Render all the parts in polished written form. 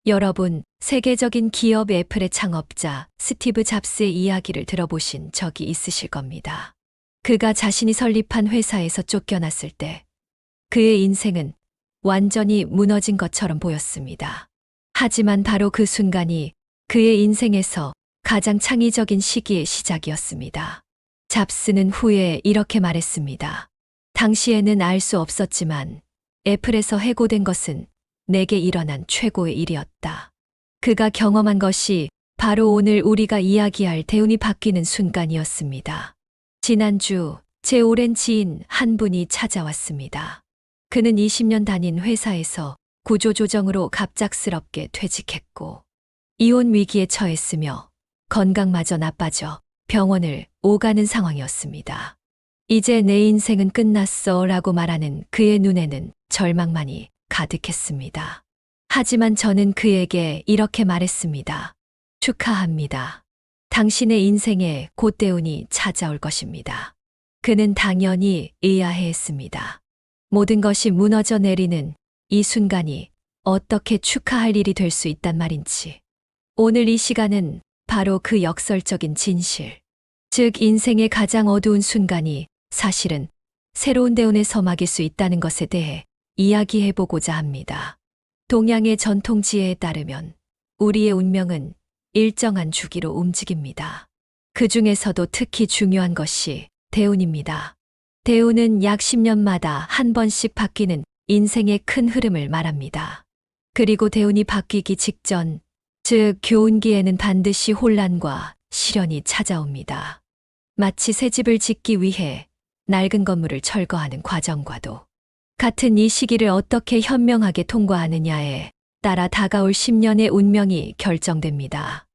여러분, 세계적인 기업 애플의 창업자 스티브 잡스의 이야기를 들어보신 적이 있으실 겁니다. 그가 자신이 설립한 회사에서 쫓겨났을 때 그의 인생은 완전히 무너진 것처럼 보였습니다. 하지만 바로 그 순간이 그의 인생에서 가장 창의적인 시기의 시작이었습니다. 잡스는 후에 이렇게 말했습니다. 당시에는 알 수 없었지만 애플에서 해고된 것은 내게 일어난 최고의 일이었다. 그가 경험한 것이 바로 오늘 우리가 이야기할 대운이 바뀌는 순간이었습니다. 지난주 제 오랜 지인 한 분이 찾아왔습니다. 그는 20년 다닌 회사에서 구조조정으로 갑작스럽게 퇴직했고 이혼 위기에 처했으며 건강마저 나빠져 병원을 오가는 상황이었습니다. 이제 내 인생은 끝났어 라고 말하는 그의 눈에는 절망만이 가득했습니다. 하지만 저는 그에게 이렇게 말했습니다. 축하합니다. 당신의 인생에 곧 대운이 찾아올 것입니다. 그는 당연히 의아해했습니다. 모든 것이 무너져 내리는 이 순간이 어떻게 축하할 일이 될 수 있단 말인지. 오늘 이 시간은 바로 그 역설적인 진실, 즉 인생의 가장 어두운 순간이 사실은 새로운 대운의 서막일 수 있다는 것에 대해 이야기해보고자 합니다. 동양의 전통지혜에 따르면 우리의 운명은 일정한 주기로 움직입니다. 그 중에서도 특히 중요한 것이 대운입니다. 대운은 약 10년마다 한 번씩 바뀌는 인생의 큰 흐름을 말합니다. 그리고 대운이 바뀌기 직전, 즉 교운기에는 반드시 혼란과 시련이 찾아옵니다. 마치 새 집을 짓기 위해 낡은 건물을 철거하는 과정과도 같은 이 시기를 어떻게 현명하게 통과하느냐에 따라 다가올 10년의 운명이 결정됩니다.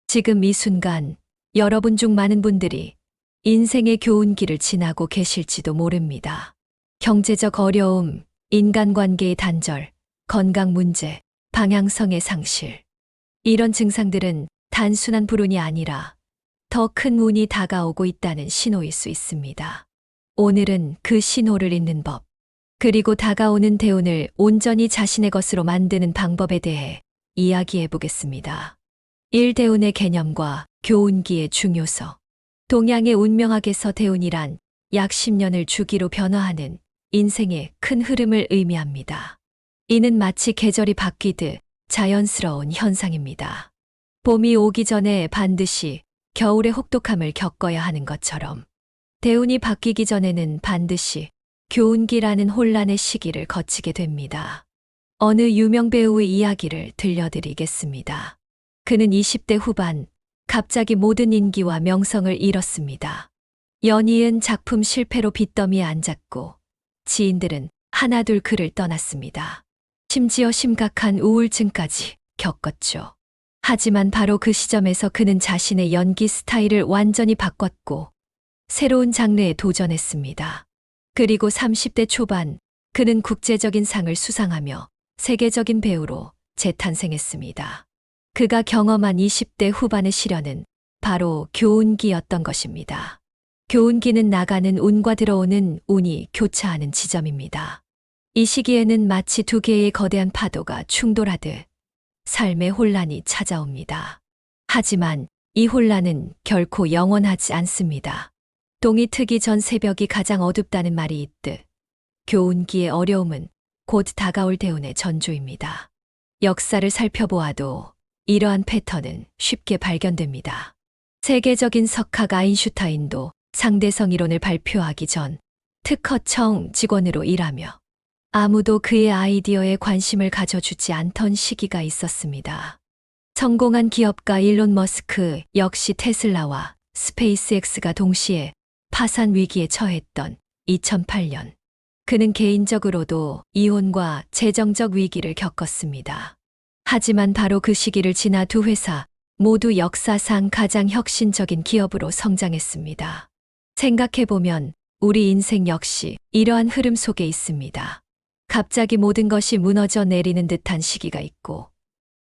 지금 이 순간 여러분 중 많은 분들이 인생의 교훈기를 지나고 계실지도 모릅니다. 경제적 어려움, 인간관계의 단절, 건강 문제, 방향성의 상실. 이런 증상들은 단순한 불운이 아니라 더 큰 운이 다가오고 있다는 신호일 수 있습니다. 오늘은 그 신호를 읽는 법, 그리고 다가오는 대운을 온전히 자신의 것으로 만드는 방법에 대해 이야기해 보겠습니다. 1대운의 개념과 교운기의 중요성. 동양의 운명학에서 대운이란 약 10년을 주기로 변화하는 인생의 큰 흐름을 의미합니다. 이는 마치 계절이 바뀌듯 자연스러운 현상입니다. 봄이 오기 전에 반드시 겨울의 혹독함을 겪어야 하는 것처럼 대운이 바뀌기 전에는 반드시 교운기라는 혼란의 시기를 거치게 됩니다. 어느 유명 배우의 이야기를 들려드리겠습니다. 그는 20대 후반 갑자기 모든 인기와 명성을 잃었습니다. 연이은 작품 실패로 빚더미에 앉았고 지인들은 하나둘 그를 떠났습니다. 심지어 심각한 우울증까지 겪었죠. 하지만 바로 그 시점에서 그는 자신의 연기 스타일을 완전히 바꿨고 새로운 장르에 도전했습니다. 그리고 30대 초반 그는 국제적인 상을 수상하며 세계적인 배우로 재탄생했습니다. 그가 경험한 20대 후반의 시련은 바로 교운기였던 것입니다. 교운기는 나가는 운과 들어오는 운이 교차하는 지점입니다. 이 시기에는 마치 두 개의 거대한 파도가 충돌하듯 삶의 혼란이 찾아옵니다. 하지만 이 혼란은 결코 영원하지 않습니다. 동이 트기 전 새벽이 가장 어둡다는 말이 있듯 교운기의 어려움은 곧 다가올 대운의 전조입니다. 역사를 살펴보아도 이러한 패턴은 쉽게 발견됩니다. 세계적인 석학 아인슈타인도 상대성 이론을 발표하기 전 특허청 직원으로 일하며 아무도 그의 아이디어에 관심을 가져주지 않던 시기가 있었습니다. 성공한 기업가 일론 머스크 역시 테슬라와 스페이스X가 동시에 파산 위기에 처했던 2008년. 그는 개인적으로도 이혼과 재정적 위기를 겪었습니다. 하지만 바로 그 시기를 지나 두 회사 모두 역사상 가장 혁신적인 기업으로 성장했습니다. 생각해보면 우리 인생 역시 이러한 흐름 속에 있습니다. 갑자기 모든 것이 무너져 내리는 듯한 시기가 있고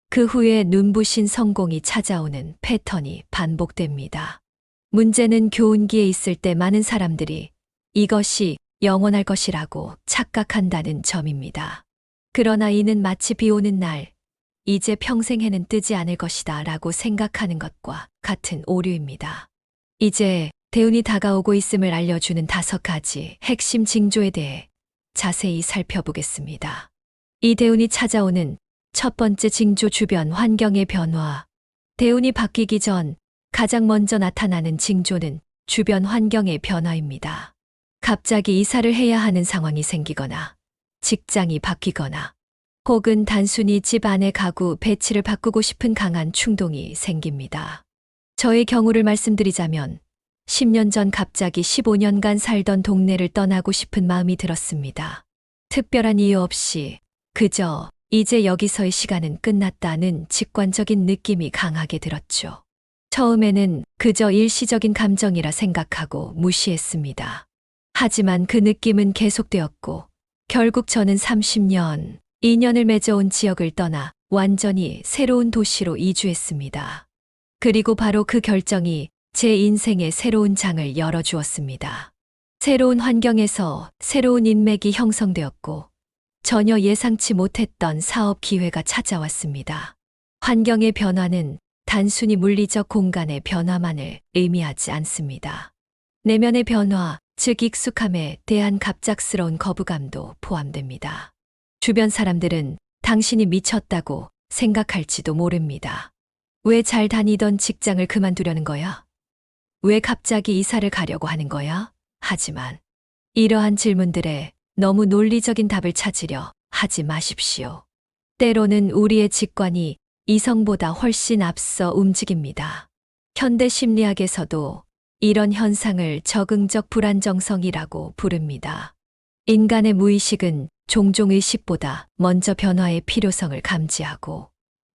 그 후에 눈부신 성공이 찾아오는 패턴이 반복됩니다. 문제는 교운기에 있을 때 많은 사람들이 이것이 영원할 것이라고 착각한다는 점입니다. 그러나 이는 마치 비 오는 날, 이제 평생 해는 뜨지 않을 것이다 라고 생각하는 것과 같은 오류입니다. 이제 대운이 다가오고 있음을 알려주는 5가지 핵심 징조에 대해 자세히 살펴보겠습니다. 이 대운이 찾아오는 첫 번째 징조, 주변 환경의 변화. 대운이 바뀌기 전 가장 먼저 나타나는 징조는 주변 환경의 변화입니다. 갑자기 이사를 해야 하는 상황이 생기거나 직장이 바뀌거나 혹은 단순히 집 안의 가구 배치를 바꾸고 싶은 강한 충동이 생깁니다. 저의 경우를 말씀드리자면 10년 전 갑자기 15년간 살던 동네를 떠나고 싶은 마음이 들었습니다. 특별한 이유 없이 그저 이제 여기서의 시간은 끝났다는 직관적인 느낌이 강하게 들었죠. 처음에는 그저 일시적인 감정이라 생각하고 무시했습니다. 하지만 그 느낌은 계속되었고 결국 저는 30년, 2년을 맺어온 지역을 떠나 완전히 새로운 도시로 이주했습니다. 그리고 바로 그 결정이 제 인생의 새로운 장을 열어주었습니다. 새로운 환경에서 새로운 인맥이 형성되었고 전혀 예상치 못했던 사업 기회가 찾아왔습니다. 환경의 변화는 단순히 물리적 공간의 변화만을 의미하지 않습니다. 내면의 변화, 즉 익숙함에 대한 갑작스러운 거부감도 포함됩니다. 주변 사람들은 당신이 미쳤다고 생각할지도 모릅니다. 왜 잘 다니던 직장을 그만두려는 거야? 왜 갑자기 이사를 가려고 하는 거야? 하지만 이러한 질문들에 너무 논리적인 답을 찾으려 하지 마십시오. 때로는 우리의 직관이 이성보다 훨씬 앞서 움직입니다. 현대 심리학에서도 이런 현상을 적응적 불안정성이라고 부릅니다. 인간의 무의식은 종종 의식보다 먼저 변화의 필요성을 감지하고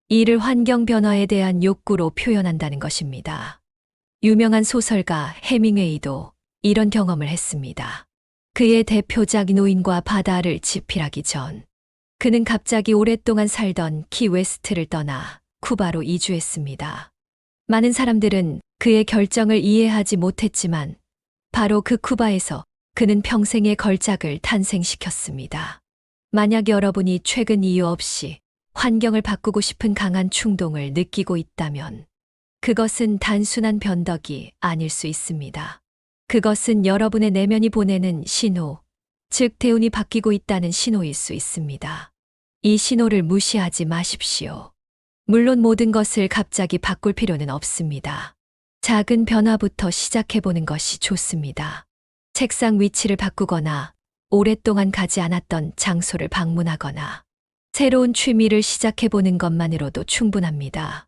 이를 환경 변화에 대한 욕구로 표현한다는 것입니다. 유명한 소설가 해밍웨이도 이런 경험을 했습니다. 그의 대표작 노인과 바다를 집필하기 전 그는 갑자기 오랫동안 살던 키웨스트를 떠나 쿠바로 이주했습니다. 많은 사람들은 그의 결정을 이해하지 못했지만 바로 그 쿠바에서 그는 평생의 걸작을 탄생시켰습니다. 만약 여러분이 최근 이유 없이 환경을 바꾸고 싶은 강한 충동을 느끼고 있다면 그것은 단순한 변덕이 아닐 수 있습니다. 그것은 여러분의 내면이 보내는 신호, 즉 대운이 바뀌고 있다는 신호일 수 있습니다. 이 신호를 무시하지 마십시오. 물론 모든 것을 갑자기 바꿀 필요는 없습니다. 작은 변화부터 시작해보는 것이 좋습니다. 책상 위치를 바꾸거나 오랫동안 가지 않았던 장소를 방문하거나 새로운 취미를 시작해보는 것만으로도 충분합니다.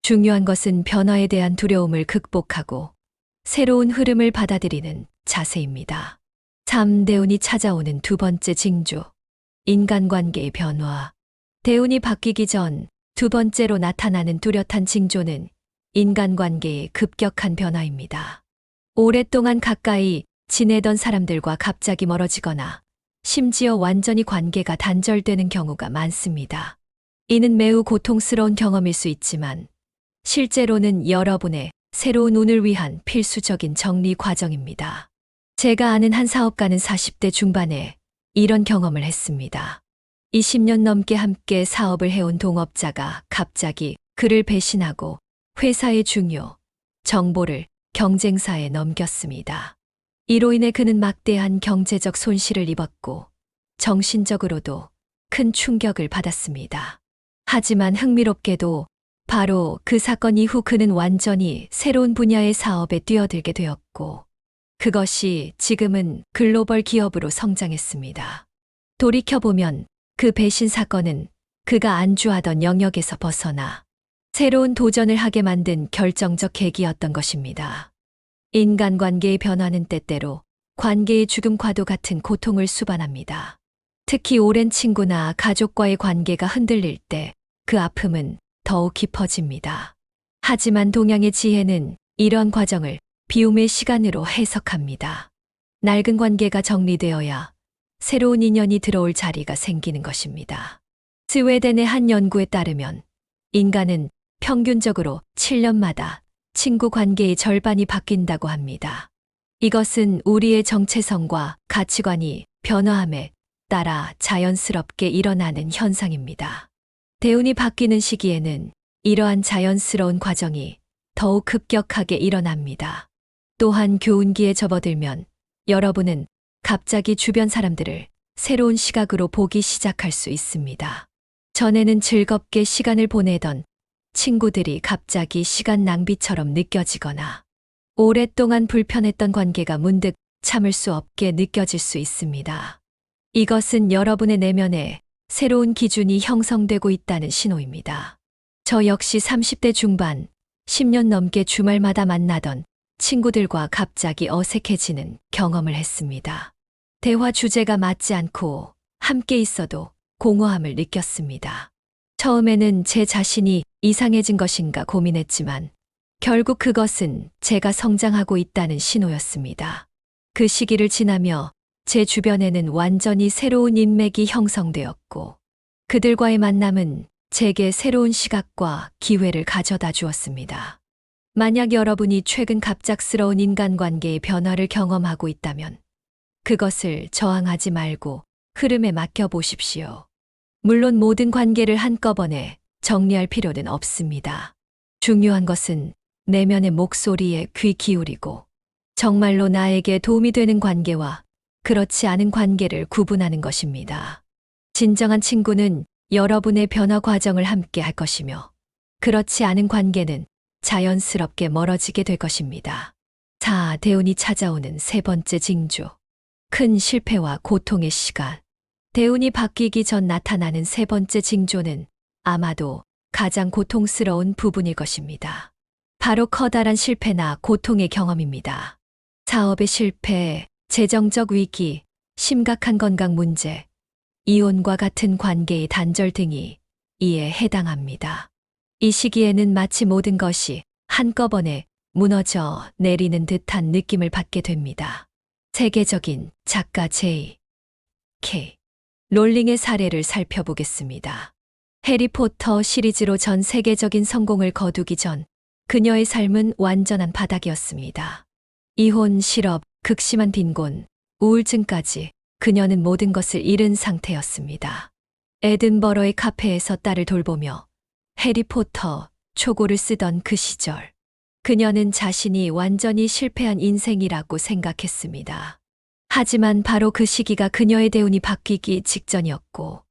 중요한 것은 변화에 대한 두려움을 극복하고 새로운 흐름을 받아들이는 자세입니다. 3대운이 찾아오는 두 번째 징조, 인간관계의 변화. 대운이 바뀌기 전 두 번째로 나타나는 뚜렷한 징조는 인간관계의 급격한 변화입니다. 오랫동안 가까이 지내던 사람들과 갑자기 멀어지거나 심지어 완전히 관계가 단절되는 경우가 많습니다. 이는 매우 고통스러운 경험일 수 있지만 실제로는 여러분의 새로운 운을 위한 필수적인 정리 과정입니다. 제가 아는 한 사업가는 40대 중반에 이런 경험을 했습니다. 20년 넘게 함께 사업을 해온 동업자가 갑자기 그를 배신하고 회사의 중요 정보를 경쟁사에 넘겼습니다. 이로 인해 그는 막대한 경제적 손실을 입었고 정신적으로도 큰 충격을 받았습니다. 하지만 흥미롭게도 바로 그 사건 이후 그는 완전히 새로운 분야의 사업에 뛰어들게 되었고 그것이 지금은 글로벌 기업으로 성장했습니다. 돌이켜보면 그 배신 사건은 그가 안주하던 영역에서 벗어나 새로운 도전을 하게 만든 결정적 계기였던 것입니다. 인간관계의 변화는 때때로 관계의 죽음과도 같은 고통을 수반합니다. 특히 오랜 친구나 가족과의 관계가 흔들릴 때 그 아픔은 더욱 깊어집니다. 하지만 동양의 지혜는 이런 과정을 비움의 시간으로 해석합니다. 낡은 관계가 정리되어야 새로운 인연이 들어올 자리가 생기는 것입니다. 스웨덴의 한 연구에 따르면 인간은 평균적으로 7년마다 친구 관계의 절반이 바뀐다고 합니다. 이것은 우리의 정체성과 가치관이 변화함에 따라 자연스럽게 일어나는 현상입니다. 대운이 바뀌는 시기에는 이러한 자연스러운 과정이 더욱 급격하게 일어납니다. 또한 교운기에 접어들면 여러분은 갑자기 주변 사람들을 새로운 시각으로 보기 시작할 수 있습니다. 전에는 즐겁게 시간을 보내던 친구들이 갑자기 시간 낭비처럼 느껴지거나 오랫동안 불편했던 관계가 문득 참을 수 없게 느껴질 수 있습니다. 이것은 여러분의 내면에 새로운 기준이 형성되고 있다는 신호입니다. 저 역시 30대 중반, 10년 넘게 주말마다 만나던 친구들과 갑자기 어색해지는 경험을 했습니다. 대화 주제가 맞지 않고 함께 있어도 공허함을 느꼈습니다. 처음에는 제 자신이 이상해진 것인가 고민했지만 결국 그것은 제가 성장하고 있다는 신호였습니다. 그 시기를 지나며 제 주변에는 완전히 새로운 인맥이 형성되었고 그들과의 만남은 제게 새로운 시각과 기회를 가져다 주었습니다. 만약 여러분이 최근 갑작스러운 인간관계의 변화를 경험하고 있다면 그것을 저항하지 말고 흐름에 맡겨보십시오. 물론 모든 관계를 한꺼번에 정리할 필요는 없습니다. 중요한 것은 내면의 목소리에 귀 기울이고 정말로 나에게 도움이 되는 관계와 그렇지 않은 관계를 구분하는 것입니다. 진정한 친구는 여러분의 변화 과정을 함께 할 것이며 그렇지 않은 관계는 자연스럽게 멀어지게 될 것입니다. 자, 대운이 찾아오는 세 번째 징조. 큰 실패와 고통의 시간. 대운이 바뀌기 전 나타나는 세 번째 징조는 아마도 가장 고통스러운 부분일 것입니다. 바로 커다란 실패나 고통의 경험입니다. 사업의 실패, 재정적 위기, 심각한 건강 문제, 이혼과 같은 관계의 단절 등이 이에 해당합니다. 이 시기에는 마치 모든 것이 한꺼번에 무너져 내리는 듯한 느낌을 받게 됩니다. 세계적인 작가 J.K. 롤링의 사례를 살펴보겠습니다. 해리포터 시리즈로 전 세계적인 성공을 거두기 전 그녀의 삶은 완전한 바닥이었습니다. 이혼, 실업, 극심한 빈곤, 우울증까지 그녀는 모든 것을 잃은 상태였습니다. 에든버러의 카페에서 딸을 돌보며 해리포터 초고를 쓰던 그 시절, 그녀는 자신이 완전히 실패한 인생이라고 생각했습니다. 하지만 바로 그 시기가 그녀의 대운이 바뀌기 직전이었고,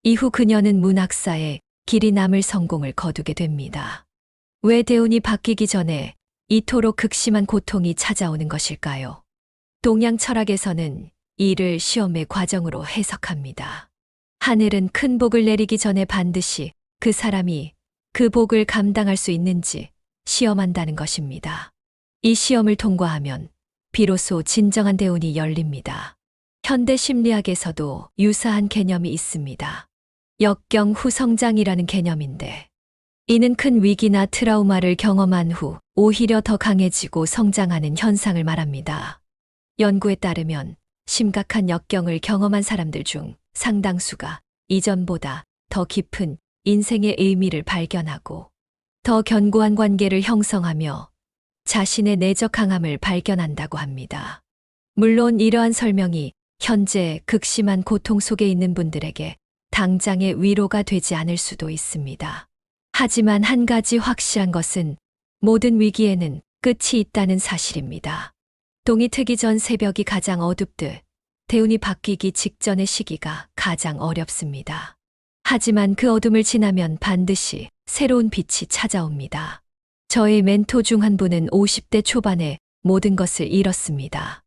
이후 그녀는 문학사에 길이 남을 성공을 거두게 됩니다. 왜 대운이 바뀌기 전에 이토록 극심한 고통이 찾아오는 것일까요? 동양 철학에서는 이를 시험의 과정으로 해석합니다. 하늘은 큰 복을 내리기 전에 반드시 그 사람이 그 복을 감당할 수 있는지 시험한다는 것입니다. 이 시험을 통과하면 비로소 진정한 대운이 열립니다. 현대 심리학에서도 유사한 개념이 있습니다. 역경 후 성장이라는 개념인데, 이는 큰 위기나 트라우마를 경험한 후 오히려 더 강해지고 성장하는 현상을 말합니다. 연구에 따르면 심각한 역경을 경험한 사람들 중 상당수가 이전보다 더 깊은 인생의 의미를 발견하고 더 견고한 관계를 형성하며 자신의 내적 강함을 발견한다고 합니다. 물론 이러한 설명이 현재 극심한 고통 속에 있는 분들에게 당장의 위로가 되지 않을 수도 있습니다. 하지만 한 가지 확실한 것은 모든 위기에는 끝이 있다는 사실입니다. 동이 트기 전 새벽이 가장 어둡듯 대운이 바뀌기 직전의 시기가 가장 어렵습니다. 하지만 그 어둠을 지나면 반드시 새로운 빛이 찾아옵니다. 저의 멘토 중 한 분은 50대 초반에 모든 것을 잃었습니다.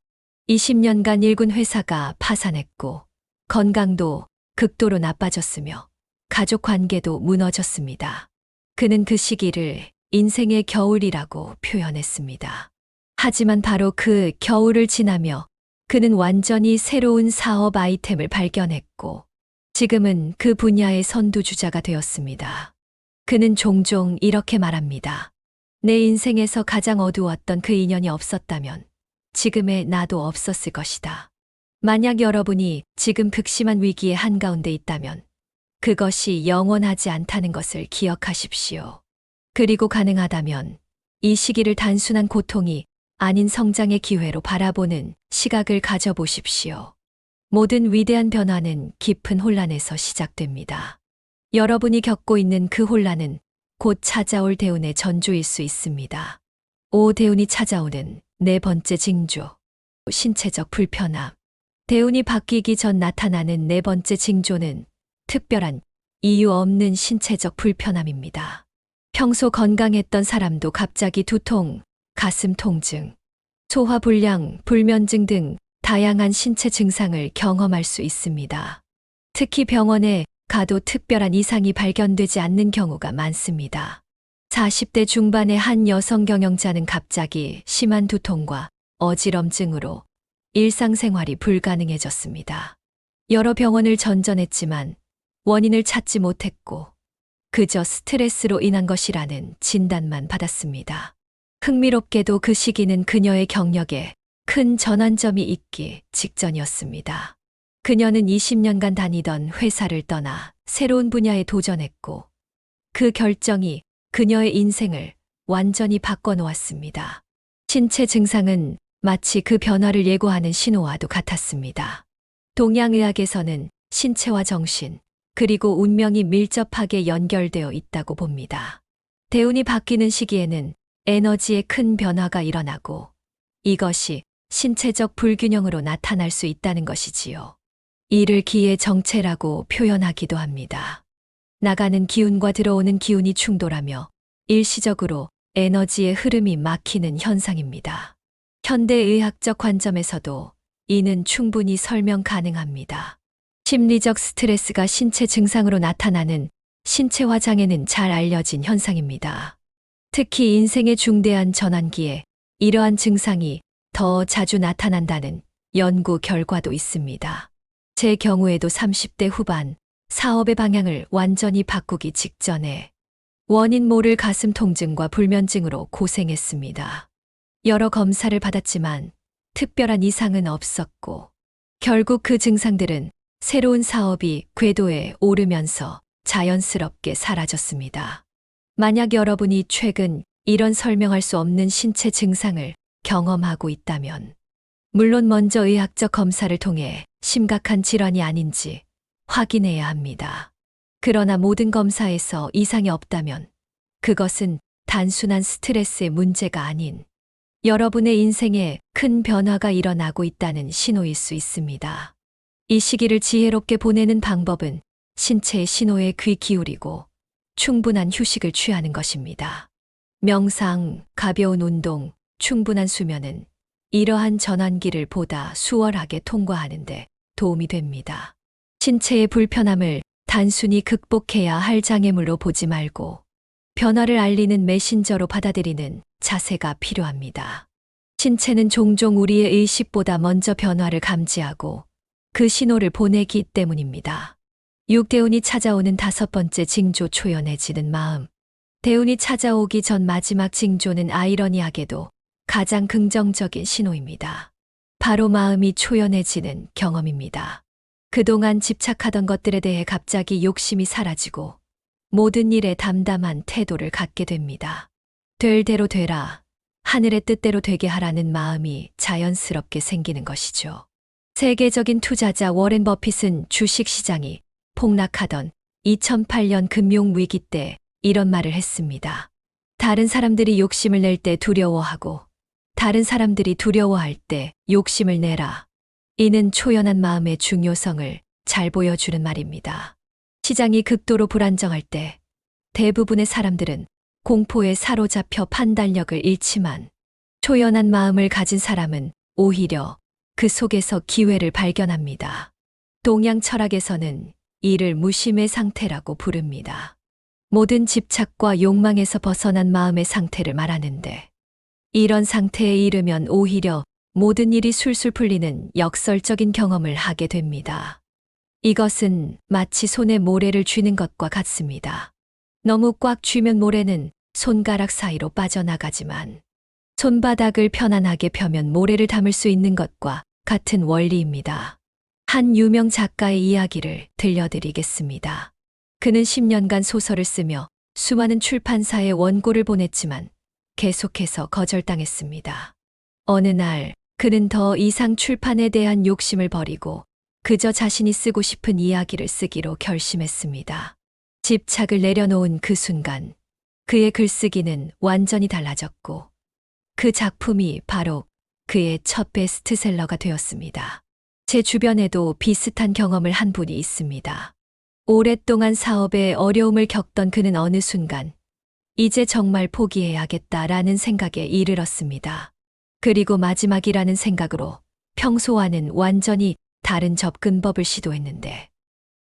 20년간 일군 회사가 파산했고 건강도 극도로 나빠졌으며 가족 관계도 무너졌습니다. 그는 그 시기를 인생의 겨울이라고 표현했습니다. 하지만 바로 그 겨울을 지나며 그는 완전히 새로운 사업 아이템을 발견했고 지금은 그 분야의 선두주자가 되었습니다. 그는 종종 이렇게 말합니다. 내 인생에서 가장 어두웠던 그 인연이 없었다면 지금의 나도 없었을 것이다. 만약 여러분이 지금 극심한 위기의 한가운데 있다면 그것이 영원하지 않다는 것을 기억하십시오. 그리고 가능하다면 이 시기를 단순한 고통이 아닌 성장의 기회로 바라보는 시각을 가져보십시오. 모든 위대한 변화는 깊은 혼란에서 시작됩니다. 여러분이 겪고 있는 그 혼란은 곧 찾아올 대운의 전조일 수 있습니다. 대운이 찾아오는 네 번째 징조. 신체적 불편함. 대운이 바뀌기 전 나타나는 네 번째 징조는 특별한 이유 없는 신체적 불편함입니다. 평소 건강했던 사람도 갑자기 두통, 가슴 통증, 소화불량, 불면증 등 다양한 신체 증상을 경험할 수 있습니다. 특히 병원에 가도 특별한 이상이 발견되지 않는 경우가 많습니다. 40대 중반의 한 여성 경영자는 갑자기 심한 두통과 어지럼증으로 일상생활이 불가능해졌습니다. 여러 병원을 전전했지만 원인을 찾지 못했고 그저 스트레스로 인한 것이라는 진단만 받았습니다. 흥미롭게도 그 시기는 그녀의 경력에 큰 전환점이 있기 직전이었습니다. 그녀는 20년간 다니던 회사를 떠나 새로운 분야에 도전했고 그 결정이 그녀의 인생을 완전히 바꿔놓았습니다. 신체 증상은 마치 그 변화를 예고하는 신호와도 같았습니다. 동양의학에서는 신체와 정신, 그리고 운명이 밀접하게 연결되어 있다고 봅니다. 대운이 바뀌는 시기에는 에너지의 큰 변화가 일어나고 이것이 신체적 불균형으로 나타날 수 있다는 것이지요. 이를 기의 정체라고 표현하기도 합니다. 나가는 기운과 들어오는 기운이 충돌하며 일시적으로 에너지의 흐름이 막히는 현상입니다. 현대의학적 관점에서도 이는 충분히 설명 가능합니다. 심리적 스트레스가 신체 증상으로 나타나는 신체화 장애는 잘 알려진 현상입니다. 특히 인생의 중대한 전환기에 이러한 증상이 더 자주 나타난다는 연구 결과도 있습니다. 제 경우에도 30대 후반 사업의 방향을 완전히 바꾸기 직전에 원인 모를 가슴 통증과 불면증으로 고생했습니다. 여러 검사를 받았지만 특별한 이상은 없었고 결국 그 증상들은 새로운 사업이 궤도에 오르면서 자연스럽게 사라졌습니다. 만약 여러분이 최근 이런 설명할 수 없는 신체 증상을 경험하고 있다면 물론 먼저 의학적 검사를 통해 심각한 질환이 아닌지 확인해야 합니다. 그러나 모든 검사에서 이상이 없다면 그것은 단순한 스트레스의 문제가 아닌 여러분의 인생에 큰 변화가 일어나고 있다는 신호일 수 있습니다. 이 시기를 지혜롭게 보내는 방법은 신체의 신호에 귀 기울이고 충분한 휴식을 취하는 것입니다. 명상, 가벼운 운동, 충분한 수면은 이러한 전환기를 보다 수월하게 통과하는 데 도움이 됩니다. 신체의 불편함을 단순히 극복해야 할 장애물로 보지 말고 변화를 알리는 메신저로 받아들이는 자세가 필요합니다. 신체는 종종 우리의 의식보다 먼저 변화를 감지하고 그 신호를 보내기 때문입니다. 육대운이 찾아오는 다섯 번째 징조 초연해지는 마음. 대운이 찾아오기 전 마지막 징조는 아이러니하게도 가장 긍정적인 신호입니다. 바로 마음이 초연해지는 경험입니다. 그동안 집착하던 것들에 대해 갑자기 욕심이 사라지고 모든 일에 담담한 태도를 갖게 됩니다. 될 대로 되라, 하늘의 뜻대로 되게 하라는 마음이 자연스럽게 생기는 것이죠. 세계적인 투자자 워렌 버핏은 주식시장이 폭락하던 2008년 금융위기 때 이런 말을 했습니다. 다른 사람들이 욕심을 낼 때 두려워하고 다른 사람들이 두려워할 때 욕심을 내라. 이는 초연한 마음의 중요성을 잘 보여주는 말입니다. 시장이 극도로 불안정할 때 대부분의 사람들은 공포에 사로잡혀 판단력을 잃지만 초연한 마음을 가진 사람은 오히려 그 속에서 기회를 발견합니다. 동양 철학에서는 이를 무심의 상태라고 부릅니다. 모든 집착과 욕망에서 벗어난 마음의 상태를 말하는데 이런 상태에 이르면 오히려 모든 일이 술술 풀리는 역설적인 경험을 하게 됩니다. 이것은 마치 손에 모래를 쥐는 것과 같습니다. 너무 꽉 쥐면 모래는 손가락 사이로 빠져나가지만 손바닥을 편안하게 펴면 모래를 담을 수 있는 것과 같은 원리입니다. 한 유명 작가의 이야기를 들려드리겠습니다. 그는 10년간 소설을 쓰며 수많은 출판사에 원고를 보냈지만 계속해서 거절당했습니다. 어느 날 그는 더 이상 출판에 대한 욕심을 버리고 그저 자신이 쓰고 싶은 이야기를 쓰기로 결심했습니다. 집착을 내려놓은 그 순간 그의 글쓰기는 완전히 달라졌고 그 작품이 바로 그의 첫 베스트셀러가 되었습니다. 제 주변에도 비슷한 경험을 한 분이 있습니다. 오랫동안 사업에 어려움을 겪던 그는 어느 순간 이제 정말 포기해야겠다라는 생각에 이르렀습니다. 그리고 마지막이라는 생각으로 평소와는 완전히 다른 접근법을 시도했는데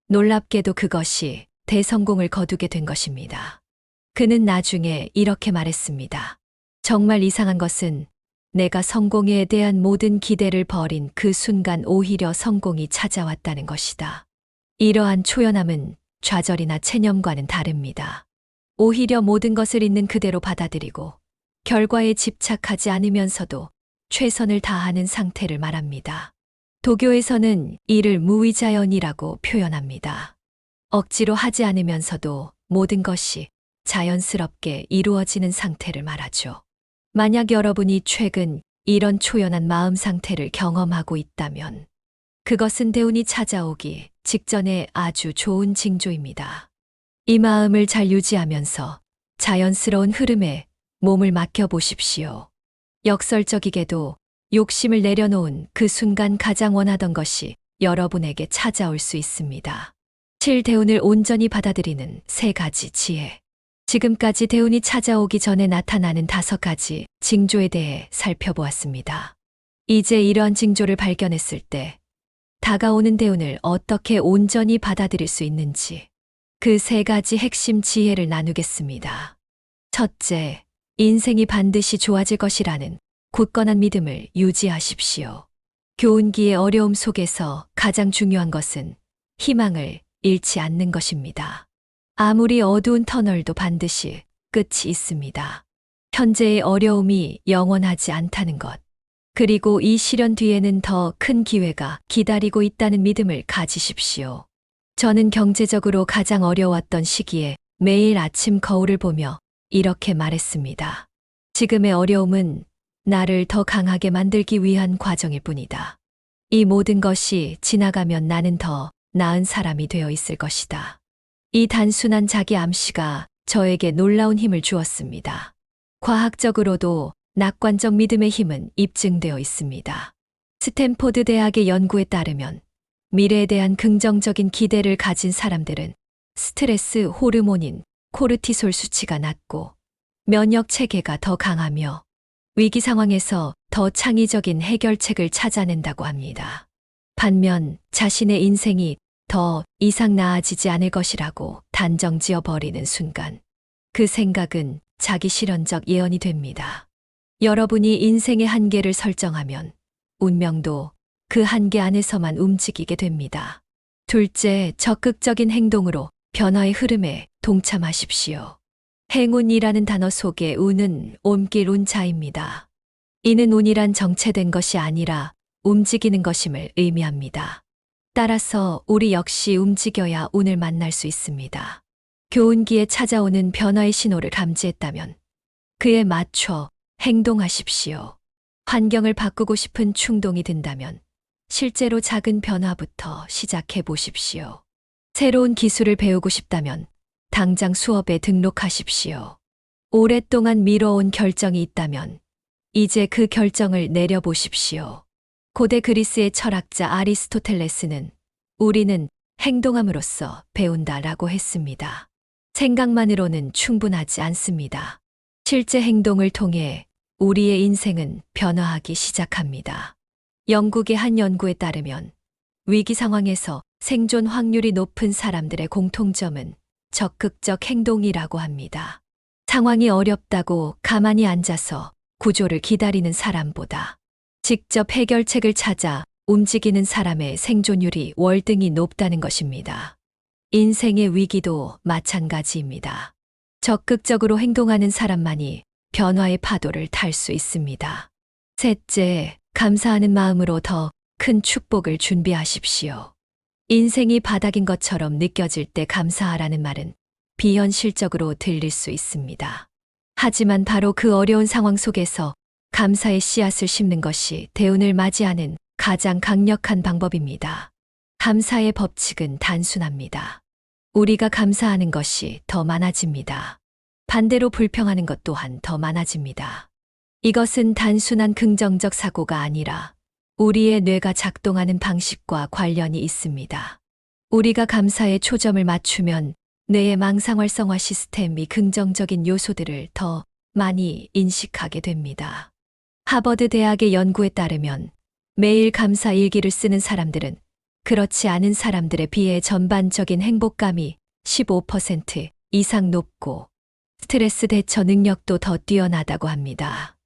놀랍게도 그것이 대성공을 거두게 된 것입니다. 그는 나중에 이렇게 말했습니다. 정말 이상한 것은 내가 성공에 대한 모든 기대를 버린 그 순간 오히려 성공이 찾아왔다는 것이다. 이러한 초연함은 좌절이나 체념과는 다릅니다. 오히려 모든 것을 있는 그대로 받아들이고 결과에 집착하지 않으면서도 최선을 다하는 상태를 말합니다. 도교에서는 이를 무위자연이라고 표현합니다. 억지로 하지 않으면서도 모든 것이 자연스럽게 이루어지는 상태를 말하죠. 만약 여러분이 최근 이런 초연한 마음 상태를 경험하고 있다면 그것은 대운이 찾아오기 직전에 아주 좋은 징조입니다. 이 마음을 잘 유지하면서 자연스러운 흐름에 몸을 맡겨보십시오. 역설적이게도 욕심을 내려놓은 그 순간 가장 원하던 것이 여러분에게 찾아올 수 있습니다. 7대운을 온전히 받아들이는 3가지 지혜. 지금까지 대운이 찾아오기 전에 나타나는 5가지 징조에 대해 살펴보았습니다. 이제 이러한 징조를 발견했을 때 다가오는 대운을 어떻게 온전히 받아들일 수 있는지 그 3가지 핵심 지혜를 나누겠습니다. 첫째, 인생이 반드시 좋아질 것이라는 굳건한 믿음을 유지하십시오. 교훈기의 어려움 속에서 가장 중요한 것은 희망을 잃지 않는 것입니다. 아무리 어두운 터널도 반드시 끝이 있습니다. 현재의 어려움이 영원하지 않다는 것, 그리고 이 시련 뒤에는 더 큰 기회가 기다리고 있다는 믿음을 가지십시오. 저는 경제적으로 가장 어려웠던 시기에 매일 아침 거울을 보며 이렇게 말했습니다. 지금의 어려움은 나를 더 강하게 만들기 위한 과정일 뿐이다. 이 모든 것이 지나가면 나는 더 나은 사람이 되어 있을 것이다. 이 단순한 자기 암시가 저에게 놀라운 힘을 주었습니다. 과학적으로도 낙관적 믿음의 힘은 입증되어 있습니다. 스탠포드 대학의 연구에 따르면 미래에 대한 긍정적인 기대를 가진 사람들은 스트레스 호르몬인 코르티솔 수치가 낮고 면역 체계가 더 강하며 위기 상황에서 더 창의적인 해결책을 찾아낸다고 합니다. 반면 자신의 인생이 더 이상 나아지지 않을 것이라고 단정지어 버리는 순간 그 생각은 자기 실현적 예언이 됩니다. 여러분이 인생의 한계를 설정하면 운명도 그 한계 안에서만 움직이게 됩니다. 둘째, 적극적인 행동으로 변화의 흐름에 동참하십시오. 행운이라는 단어 속에 운은 옮길 운자입니다. 이는 운이란 정체된 것이 아니라 움직이는 것임을 의미합니다. 따라서 우리 역시 움직여야 운을 만날 수 있습니다. 교훈기에 찾아오는 변화의 신호를 감지했다면 그에 맞춰 행동하십시오. 환경을 바꾸고 싶은 충동이 든다면 실제로 작은 변화부터 시작해 보십시오. 새로운 기술을 배우고 싶다면 당장 수업에 등록하십시오. 오랫동안 미뤄온 결정이 있다면 이제 그 결정을 내려보십시오. 고대 그리스의 철학자 아리스토텔레스는 우리는 행동함으로써 배운다라고 했습니다. 생각만으로는 충분하지 않습니다. 실제 행동을 통해 우리의 인생은 변화하기 시작합니다. 영국의 한 연구에 따르면 위기 상황에서 생존 확률이 높은 사람들의 공통점은 적극적 행동이라고 합니다. 상황이 어렵다고 가만히 앉아서 구조를 기다리는 사람보다 직접 해결책을 찾아 움직이는 사람의 생존율이 월등히 높다는 것입니다. 인생의 위기도 마찬가지입니다. 적극적으로 행동하는 사람만이 변화의 파도를 탈 수 있습니다. 셋째, 감사하는 마음으로 더 큰 축복을 준비하십시오. 인생이 바닥인 것처럼 느껴질 때 감사하라는 말은 비현실적으로 들릴 수 있습니다. 하지만 바로 그 어려운 상황 속에서 감사의 씨앗을 심는 것이 대운을 맞이하는 가장 강력한 방법입니다. 감사의 법칙은 단순합니다. 우리가 감사하는 것이 더 많아집니다. 반대로 불평하는 것 또한 더 많아집니다. 이것은 단순한 긍정적 사고가 아니라 우리의 뇌가 작동하는 방식과 관련이 있습니다. 우리가 감사에 초점을 맞추면 뇌의 망상활성화 시스템이 긍정적인 요소들을 더 많이 인식하게 됩니다. 하버드 대학의 연구에 따르면 매일 감사 일기를 쓰는 사람들은 그렇지 않은 사람들에 비해 전반적인 행복감이 15% 이상 높고 스트레스 대처 능력도 더 뛰어나다고 합니다.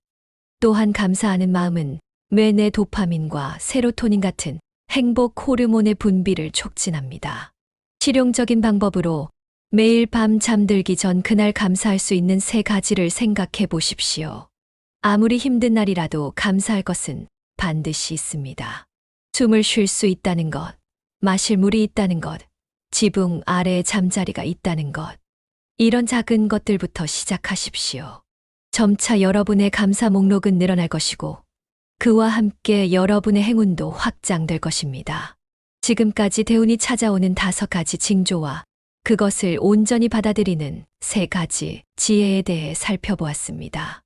또한 감사하는 마음은 뇌 내 도파민과 세로토닌 같은 행복 호르몬의 분비를 촉진합니다. 실용적인 방법으로 매일 밤 잠들기 전 그날 감사할 수 있는 3가지를 생각해 보십시오. 아무리 힘든 날이라도 감사할 것은 반드시 있습니다. 숨을 쉴 수 있다는 것, 마실 물이 있다는 것, 지붕 아래에 잠자리가 있다는 것. 이런 작은 것들부터 시작하십시오. 점차 여러분의 감사 목록은 늘어날 것이고 그와 함께 여러분의 행운도 확장될 것입니다. 지금까지 대운이 찾아오는 5가지 징조와 그것을 온전히 받아들이는 3가지 지혜에 대해 살펴보았습니다.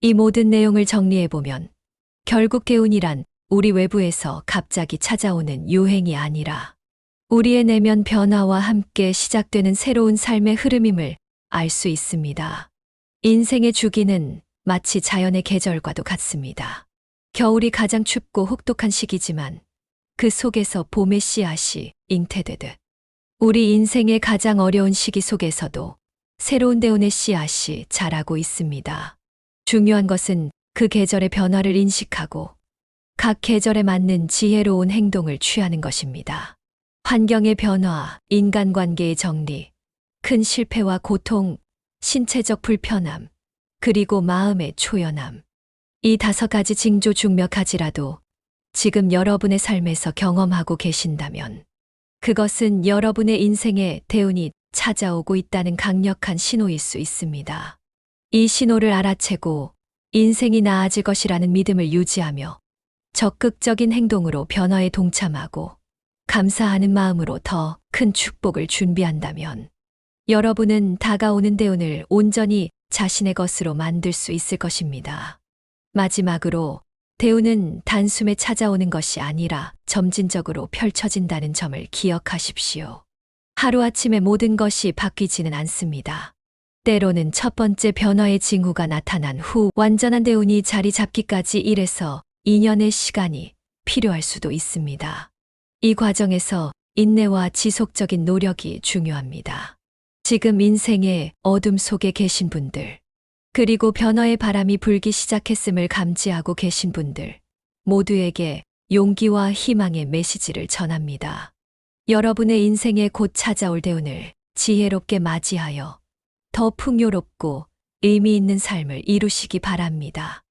이 모든 내용을 정리해보면 결국 대운이란 우리 외부에서 갑자기 찾아오는 유행이 아니라 우리의 내면 변화와 함께 시작되는 새로운 삶의 흐름임을 알 수 있습니다. 인생의 주기는 마치 자연의 계절과도 같습니다. 겨울이 가장 춥고 혹독한 시기지만 그 속에서 봄의 씨앗이 잉태되듯 우리 인생의 가장 어려운 시기 속에서도 새로운 대운의 씨앗이 자라고 있습니다. 중요한 것은 그 계절의 변화를 인식하고 각 계절에 맞는 지혜로운 행동을 취하는 것입니다. 환경의 변화, 인간관계의 정리, 큰 실패와 고통, 신체적 불편함, 그리고 마음의 초연함. 이 5가지 징조 중 몇 가지라도 지금 여러분의 삶에서 경험하고 계신다면 그것은 여러분의 인생에 대운이 찾아오고 있다는 강력한 신호일 수 있습니다. 이 신호를 알아채고 인생이 나아질 것이라는 믿음을 유지하며 적극적인 행동으로 변화에 동참하고 감사하는 마음으로 더 큰 축복을 준비한다면 여러분은 다가오는 대운을 온전히 자신의 것으로 만들 수 있을 것입니다. 마지막으로 대운은 단숨에 찾아오는 것이 아니라 점진적으로 펼쳐진다는 점을 기억하십시오. 하루아침에 모든 것이 바뀌지는 않습니다. 때로는 첫 번째 변화의 징후가 나타난 후 완전한 대운이 자리 잡기까지 1에서 2년의 시간이 필요할 수도 있습니다. 이 과정에서 인내와 지속적인 노력이 중요합니다. 지금 인생의 어둠 속에 계신 분들, 그리고 변화의 바람이 불기 시작했음을 감지하고 계신 분들 모두에게 용기와 희망의 메시지를 전합니다. 여러분의 인생에 곧 찾아올 대운을 지혜롭게 맞이하여 더 풍요롭고 의미 있는 삶을 이루시기 바랍니다.